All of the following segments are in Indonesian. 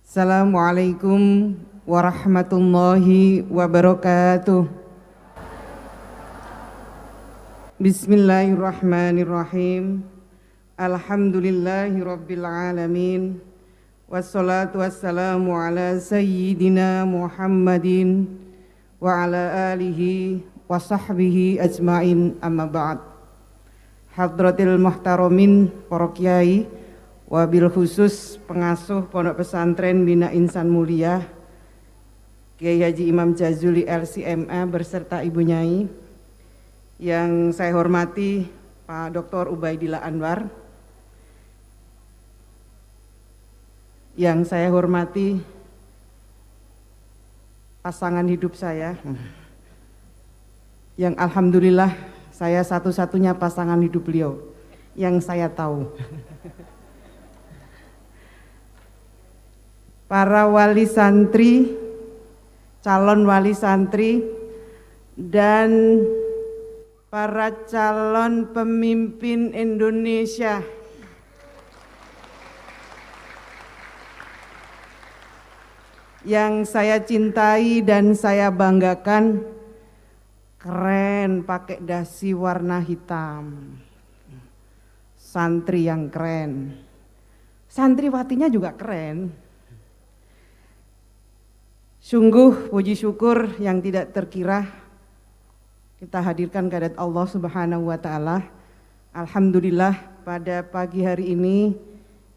Assalamualaikum warahmatullahi wabarakatuh. Bismillahirrahmanirrahim. Alhamdulillahi rabbil alamin. Wassalatu wassalamu ala sayyidina Muhammadin wa ala alihi wa sahbihi ajma'in, amma ba'd. Hadratil muhtaramin, para kiai, wabil khusus pengasuh Pondok Pesantren Bina Insan Mulia Kiai Haji Imam Jazuli LCMA beserta Ibu Nyai, yang saya hormati Pak Dr. Ubaidillah Anwar, yang saya hormati pasangan hidup saya, yang alhamdulillah saya satu-satunya pasangan hidup beliau yang saya tahu. Para wali santri, calon wali santri, dan para calon pemimpin Indonesia. Yang saya cintai dan saya banggakan, keren pakai dasi warna hitam. Santri yang keren. Santriwatinya juga keren. Sungguh puji syukur yang tidak terkira kita hadirkan kehadirat Allah Subhanahu wa taala. Alhamdulillah pada pagi hari ini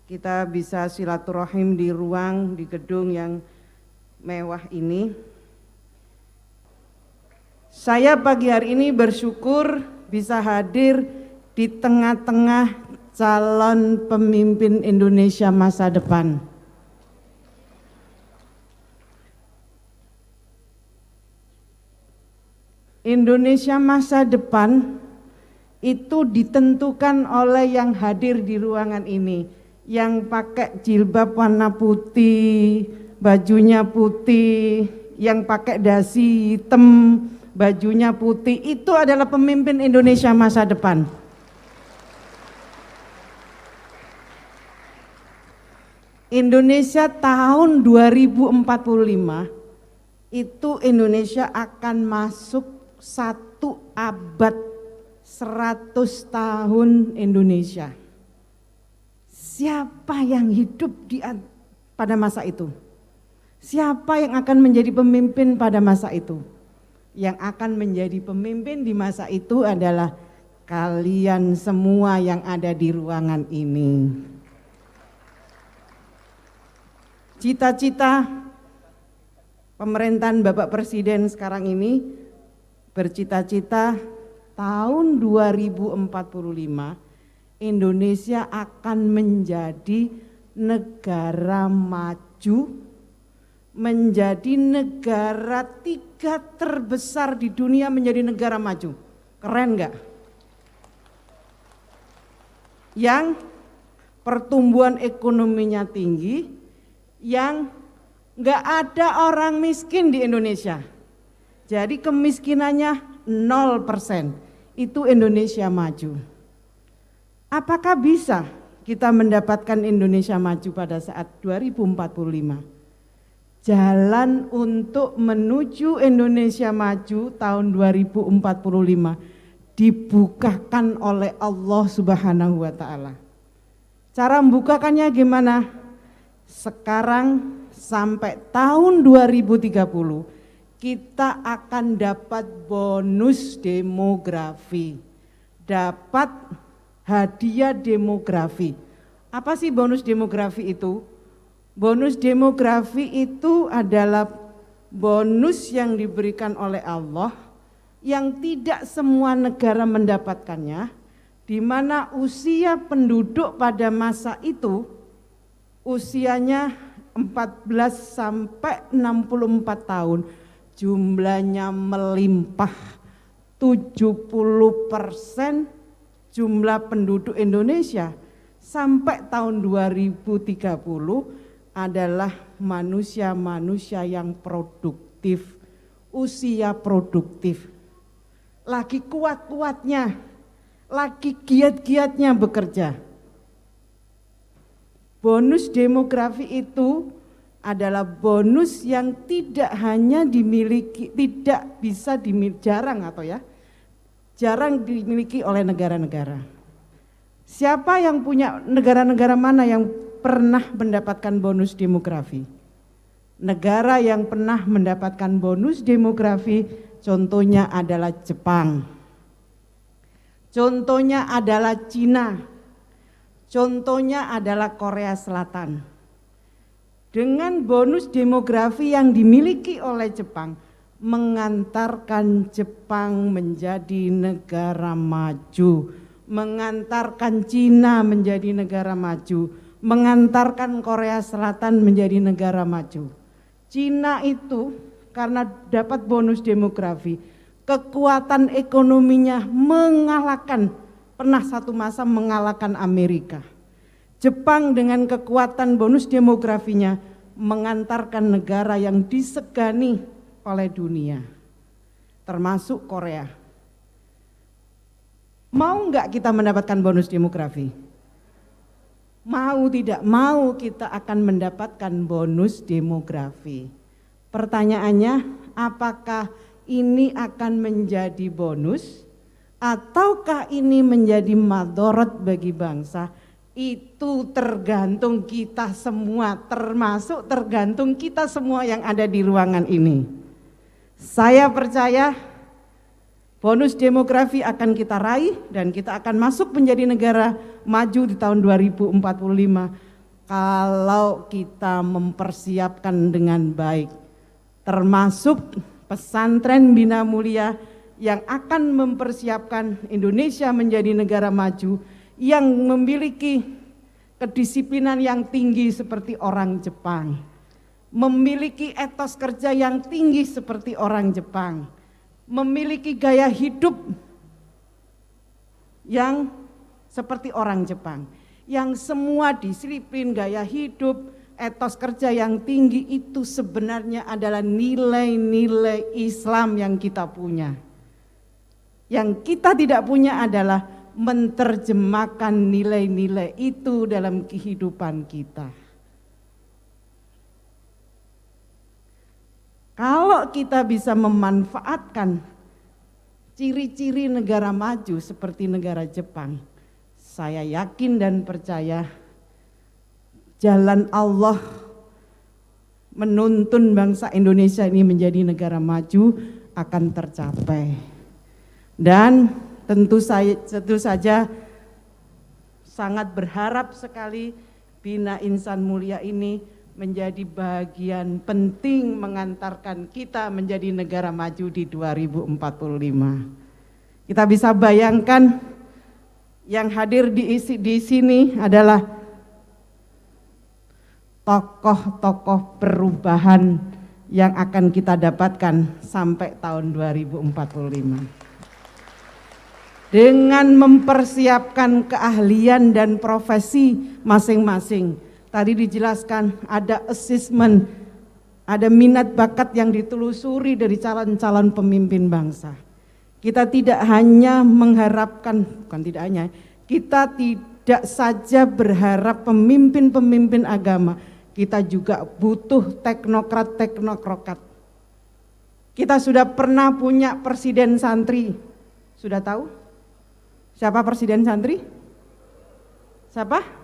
kita bisa silaturahim di ruang, di gedung yang mewah ini. Saya pagi hari ini bersyukur bisa hadir di tengah-tengah calon pemimpin Indonesia masa depan. Indonesia masa depan itu ditentukan oleh yang hadir di ruangan ini, yang pakai jilbab warna putih, bajunya putih, yang pakai dasi hitam, bajunya putih, itu adalah pemimpin Indonesia masa depan. Indonesia tahun 2045 itu Indonesia akan masuk 1 abad, 100 tahun Indonesia. Siapa yang hidup pada masa itu? Siapa yang akan menjadi pemimpin pada masa itu? Yang akan menjadi pemimpin di masa itu adalah kalian semua yang ada di ruangan ini. Cita-cita pemerintahan Bapak Presiden sekarang ini bercita-cita tahun 2045 Indonesia akan menjadi negara maju, menjadi negara 3 terbesar di dunia, menjadi negara maju. Keren nggak? Yang pertumbuhan ekonominya tinggi, yang nggak ada orang miskin di Indonesia. Jadi kemiskinannya 0%, itu Indonesia maju. Apakah bisa kita mendapatkan Indonesia maju pada saat 2045? Jalan untuk menuju Indonesia maju tahun 2045 dibukakan oleh Allah Subhanahu wa taala. Cara membukakannya gimana? Sekarang sampai tahun 2030 kita akan dapat bonus demografi, dapat hadiah demografi. Apa sih bonus demografi itu? Bonus demografi itu adalah bonus yang diberikan oleh Allah yang tidak semua negara mendapatkannya, di mana usia penduduk pada masa itu usianya 14 sampai 64 tahun. Jumlahnya melimpah, 70% jumlah penduduk Indonesia sampai tahun 2030 adalah manusia-manusia yang produktif, usia produktif. Lagi kuat-kuatnya, lagi giat-giatnya bekerja. Bonus demografi itu adalah bonus yang tidak hanya dimiliki, jarang dimiliki oleh negara-negara. Siapa yang punya, negara-negara mana yang pernah mendapatkan bonus demografi? Negara yang pernah mendapatkan bonus demografi contohnya adalah Jepang, contohnya adalah Cina, contohnya adalah Korea Selatan. Dengan bonus demografi yang dimiliki oleh Jepang, mengantarkan Jepang menjadi negara maju, mengantarkan Cina menjadi negara maju, mengantarkan Korea Selatan menjadi negara maju. Cina itu karena dapat bonus demografi, kekuatan ekonominya pernah satu masa mengalahkan Amerika. Jepang dengan kekuatan bonus demografinya mengantarkan negara yang disegani oleh dunia, termasuk Korea. Mau nggak kita mendapatkan bonus demografi? Mau tidak mau kita akan mendapatkan bonus demografi. Pertanyaannya, apakah ini akan menjadi bonus ataukah ini menjadi madorot bagi bangsa? Itu tergantung kita semua, termasuk tergantung kita semua yang ada di ruangan ini. Saya percaya bonus demografi akan kita raih dan kita akan masuk menjadi negara maju di tahun 2045 kalau kita mempersiapkan dengan baik, termasuk pesantren Bina Mulia yang akan mempersiapkan Indonesia menjadi negara maju yang memiliki kedisiplinan yang tinggi seperti orang Jepang, memiliki etos kerja yang tinggi seperti orang Jepang, memiliki gaya hidup yang seperti orang Jepang, yang semua disiplin, gaya hidup, etos kerja yang tinggi itu sebenarnya adalah nilai-nilai Islam yang kita punya. Yang kita tidak punya adalah menerjemahkan nilai-nilai itu dalam kehidupan kita. Kalau kita bisa memanfaatkan ciri-ciri negara maju seperti negara Jepang, saya yakin dan percaya jalan Allah menuntun bangsa Indonesia ini menjadi negara maju akan tercapai. Dan tentu saja sangat berharap sekali Bina Insan Mulia ini menjadi bagian penting mengantarkan kita menjadi negara maju di 2045. Kita bisa bayangkan yang hadir di sini adalah tokoh-tokoh perubahan yang akan kita dapatkan sampai tahun 2045. Dengan mempersiapkan keahlian dan profesi masing-masing. Tadi dijelaskan ada assessment, ada minat bakat yang ditelusuri dari calon-calon pemimpin bangsa. Kita tidak hanya mengharapkan, kita tidak saja berharap pemimpin-pemimpin agama, kita juga butuh teknokrat. Kita sudah pernah punya presiden santri, sudah tahu? Siapa presiden santri? Siapa?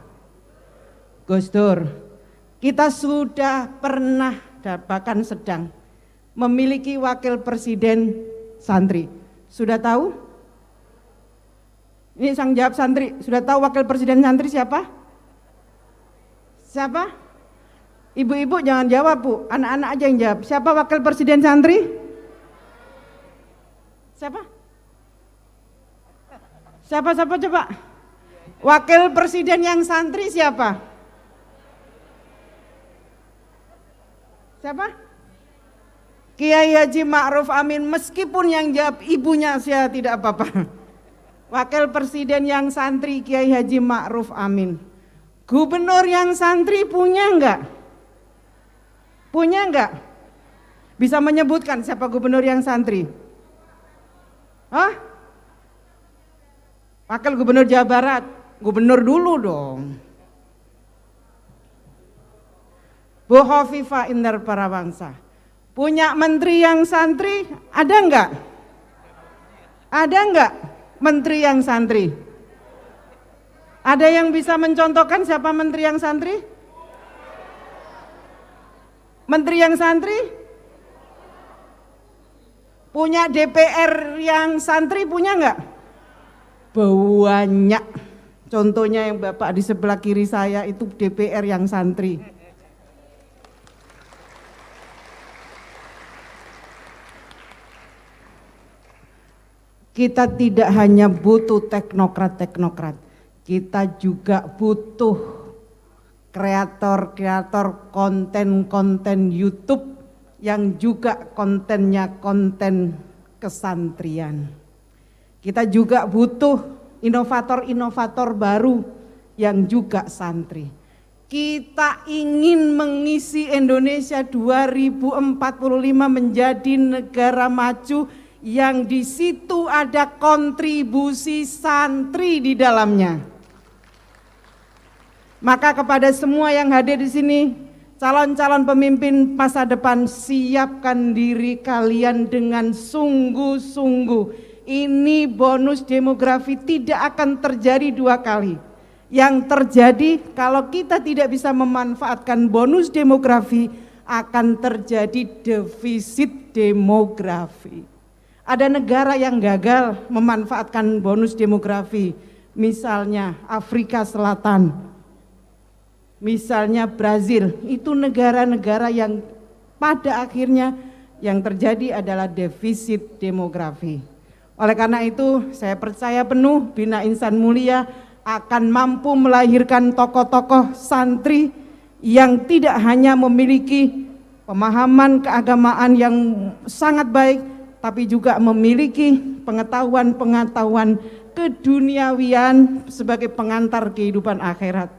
Gus Dur. Kita sudah pernah bahkan sedang memiliki wakil presiden santri. Sudah tahu? Ini sang jawab santri. Sudah tahu wakil presiden santri siapa? Siapa? Ibu-ibu jangan jawab Bu, anak-anak aja yang jawab. Siapa wakil presiden santri? Siapa? Siapa coba? Wakil presiden yang santri siapa? Siapa? Kiai Haji Ma'ruf Amin, meskipun yang jawab ibunya saya tidak apa-apa. Wakil presiden yang santri Kiai Haji Ma'ruf Amin. Gubernur yang santri punya enggak? Punya enggak? Bisa menyebutkan siapa gubernur yang santri? Hah? Wakil Gubernur Jawa Barat, gubernur dulu dong. Bu Hovifah Indar Parawangsa. Punya menteri yang santri, ada enggak? Ada enggak menteri yang santri? Ada yang bisa mencontohkan siapa menteri yang santri? Menteri yang santri? Punya DPR yang santri, punya enggak? Banyak. Contohnya yang Bapak di sebelah kiri saya itu DPR yang santri. Kita tidak hanya butuh teknokrat-teknokrat, kita juga butuh kreator-kreator konten-konten YouTube yang juga kontennya konten kesantrian. Kita juga butuh inovator-inovator baru yang juga santri. Kita ingin mengisi Indonesia 2045 menjadi negara maju yang di situ ada kontribusi santri di dalamnya. Maka kepada semua yang hadir di sini, calon-calon pemimpin masa depan, siapkan diri kalian dengan sungguh-sungguh. Ini bonus demografi tidak akan terjadi 2 kali. Yang terjadi kalau kita tidak bisa memanfaatkan bonus demografi, akan terjadi defisit demografi. Ada negara yang gagal memanfaatkan bonus demografi, misalnya Afrika Selatan, misalnya Brazil. Itu negara-negara yang pada akhirnya yang terjadi adalah defisit demografi. Oleh karena itu saya percaya penuh Bina Insan Mulia akan mampu melahirkan tokoh-tokoh santri yang tidak hanya memiliki pemahaman keagamaan yang sangat baik, tapi juga memiliki pengetahuan-pengetahuan keduniawian sebagai pengantar kehidupan akhirat.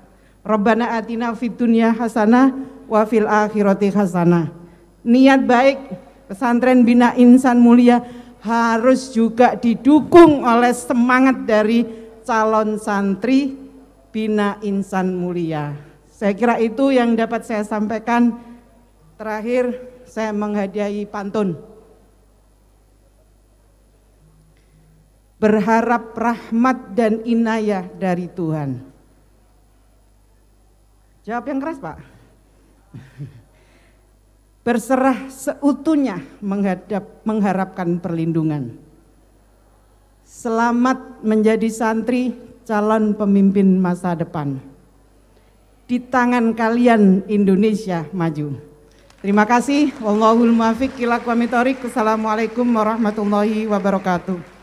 Rabbana atina fid dunya hasanah wa fil akhirati hasanah. Niat baik pesantren Bina Insan Mulia harus juga didukung oleh semangat dari calon santri Bina Insan Mulia. Saya kira itu yang dapat saya sampaikan. Terakhir saya menghadiahi pantun. Berharap rahmat dan inayah dari Tuhan. Jawab yang keras, Pak. Berserah seutuhnya mengharapkan perlindungan. Selamat menjadi santri calon pemimpin masa depan. Di tangan kalian Indonesia maju. Terima kasih. Wallahul muwaffiq ila aqwamit thoriq. Wassalamualaikum warahmatullahi wabarakatuh.